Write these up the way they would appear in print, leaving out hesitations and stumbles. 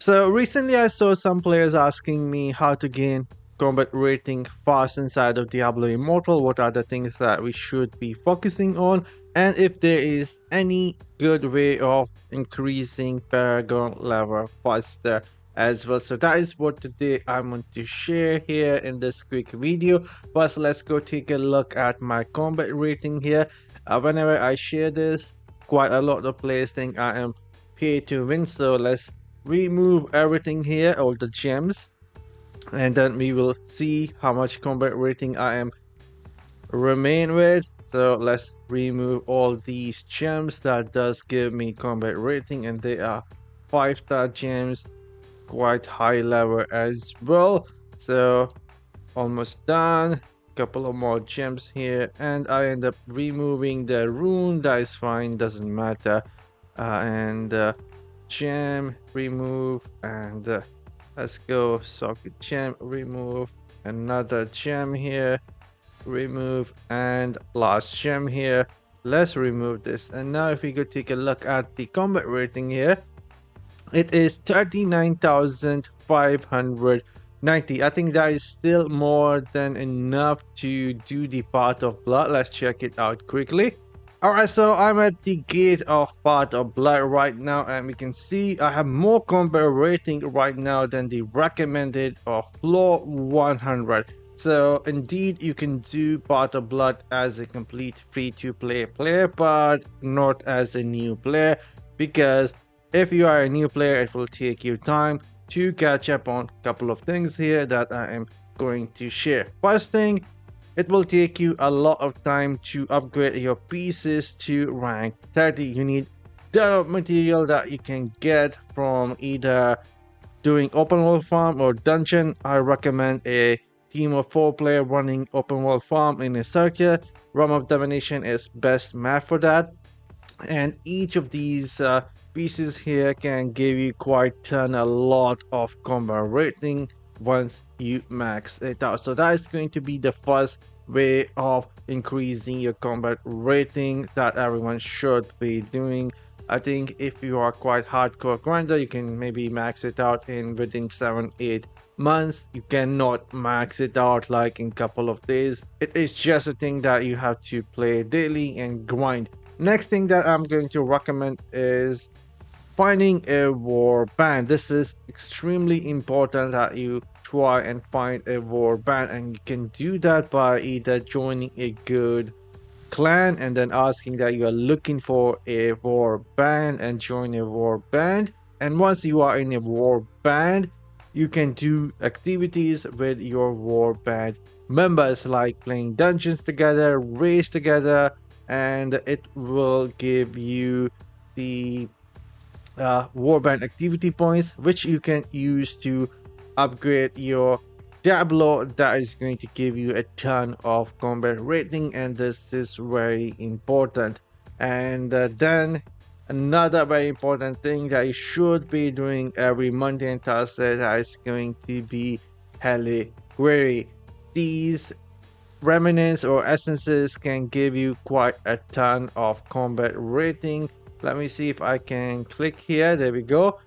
So recently I saw some players asking me how to gain combat rating fast inside of Diablo Immortal, what are the things that we should be focusing on, and if there is any good way of increasing Paragon level faster as well. So that is what today I want to share here in this quick video. First, let's go take a look at my combat rating here. Whenever I share this, quite a lot of players think I am pay to win, so let's remove everything here, all the gems, and then we will see how much combat rating I am remain with. So let's remove all these gems that does give me combat rating, and they are 5-star gems, quite high level as well. So almost done, couple of more gems here, and I end up removing the rune. That is fine, doesn't matter. And gem remove, and let's go socket gem remove, another gem here remove, and last gem here. Let's remove this, and now if we go take a look at the combat rating here, it is 39,590. I think that is still more than enough to do the Path of Blood. Let's check it out quickly. Alright, so I'm at the gate of Path of Blood right now, and we can see I have more combat rating right now than the recommended of floor 100. So indeed you can do Path of Blood as a complete free-to-play player, but not as a new player, because if you are a new player, it will take you time to catch up on a couple of things here that I am going to share. First thing, it will take you a lot of time to upgrade your pieces to rank 30. You need the material that you can get from either doing open world farm or dungeon. I recommend a team of 4 player running open world farm in a circuit. Realm of Domination is best map for that, and each of these pieces here can give you a lot of combat rating once you max it out. So that is going to be the first way of increasing your combat rating that everyone should be doing. I think if you are quite hardcore grinder, you can maybe max it out in within 7-8 months. You cannot max it out like in couple of days. It is just a thing that you have to play daily and grind. Next thing that I'm going to recommend is finding a war band. This is extremely important that you try and find a war band, and you can do that by either joining a good clan and then asking that you are looking for a war band and join a war band. And once you are in a war band, you can do activities with your war band members, like playing dungeons together, race together, and it will give you the warband activity points, which you can use to upgrade your Diablo. That is going to give you a ton of combat rating, and this is very important. And then another very important thing that you should be doing every Monday and Thursday, that is going to be Reliquary. These remnants or essences can give you quite a ton of combat rating. Let me see if I can click here. There we go.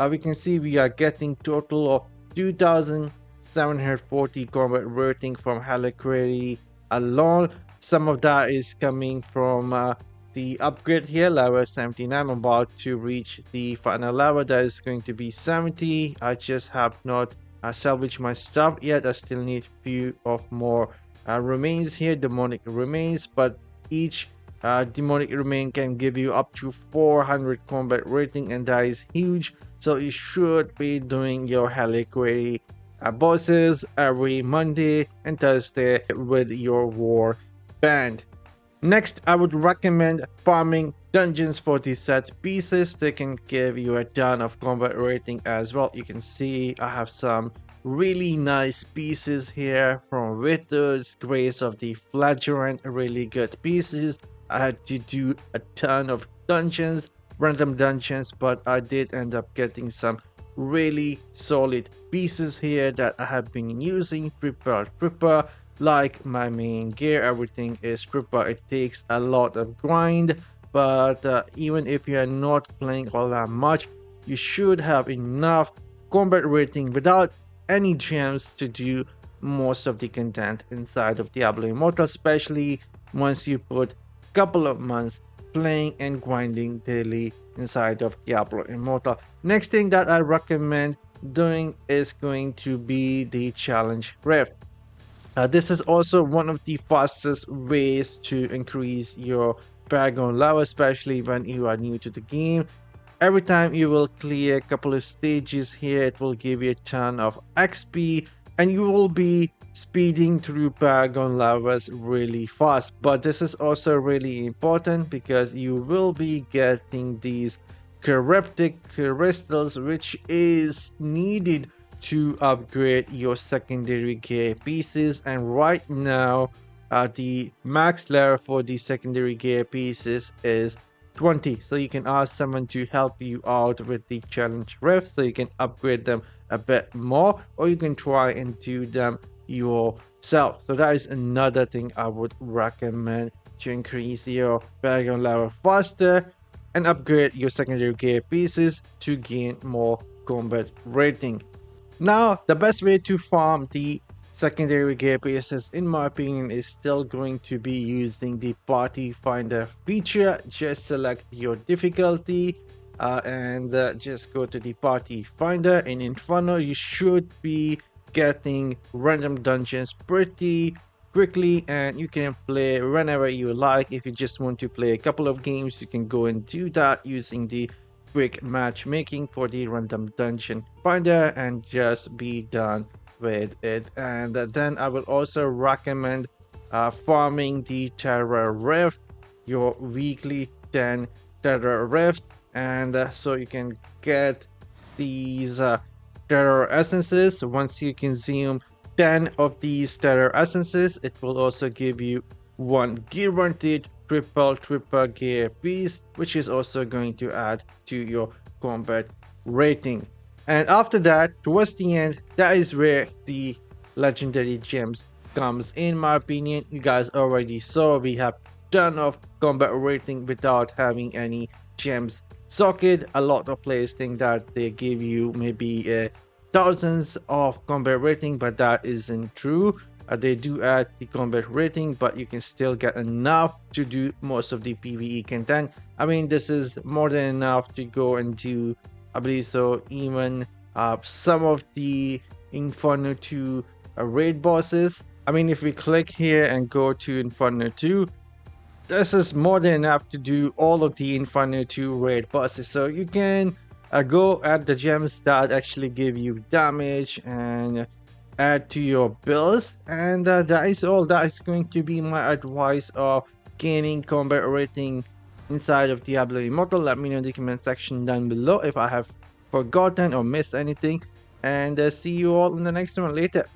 We can see we are getting total of 2,740 combat rating from Reliquary alone. Some of that is coming from the upgrade here, level 79. I'm about to reach the final level, that is going to be 70. I just have not salvaged my stuff yet. I still need few of more remains here, demonic remains, but each demonic remain can give you up to 400 combat rating, and that is huge. So you should be doing your Reliquary bosses every Monday and Thursday with your war band. Next, I would recommend farming dungeons for these set pieces. They can give you a ton of combat rating as well. You can see I have some really nice pieces here from Wither's Grace of the Flagellant, really good pieces. I had to do a ton of dungeons, random dungeons, but I did end up getting some really solid pieces here that I have been using. Prepare, like my main gear, everything is prepare. It takes a lot of grind, but even if you are not playing all that much, you should have enough combat rating without any gems to do most of the content inside of Diablo Immortal, especially once you put a couple of months playing and grinding daily inside of Diablo Immortal. Next thing that I recommend doing is going to be the challenge rift. This is also one of the fastest ways to increase your paragon level, especially when you are new to the game. Every time you will clear a couple of stages here, it will give you a ton of XP and you will be speeding through paragon levels really fast. But this is also really important because you will be getting these cryptic crystals, which is needed to upgrade your secondary gear pieces. And right now, the max level for the secondary gear pieces is 20, so you can ask someone to help you out with the challenge rift so you can upgrade them a bit more, or you can try and do them yourself. So that is another thing I would recommend to increase your paragon level faster and upgrade your secondary gear pieces to gain more combat rating. Now, the best way to farm the secondary gear pieces, in my opinion, is still going to be using the party finder feature. Just select your difficulty and just go to the party finder. In Inferno, you should be getting random dungeons pretty quickly, and you can play whenever you like. If you just want to play a couple of games, you can go and do that using the quick matchmaking for the random dungeon finder and just be done with it. And then I will also recommend farming the Terra Rift, your weekly 10 Terra Rift, and so you can get these Terra essences. Once you consume 10 of these Terra essences, it will also give you one guaranteed triple gear piece, which is also going to add to your combat rating. And after that, towards the end, that is where the legendary gems comes. In my opinion, you guys already saw we have ton of combat rating without having any gems socket. A lot of players think that they give you maybe thousands of combat rating, but that isn't true. They do add the combat rating, but you can still get enough to do most of the PvE content. I mean, this is more than enough to go and do, I believe so, even some of the Inferno 2 raid bosses. I mean, if we click here and go to Inferno 2, this is more than enough to do all of the Inferno 2 raid bosses. So you can go at the gems that actually give you damage and add to your builds, and that is all. That is going to be my advice of gaining combat rating inside of Diablo Immortal. Let me know in the comment section down below if I have forgotten or missed anything, and see you all in the next one later.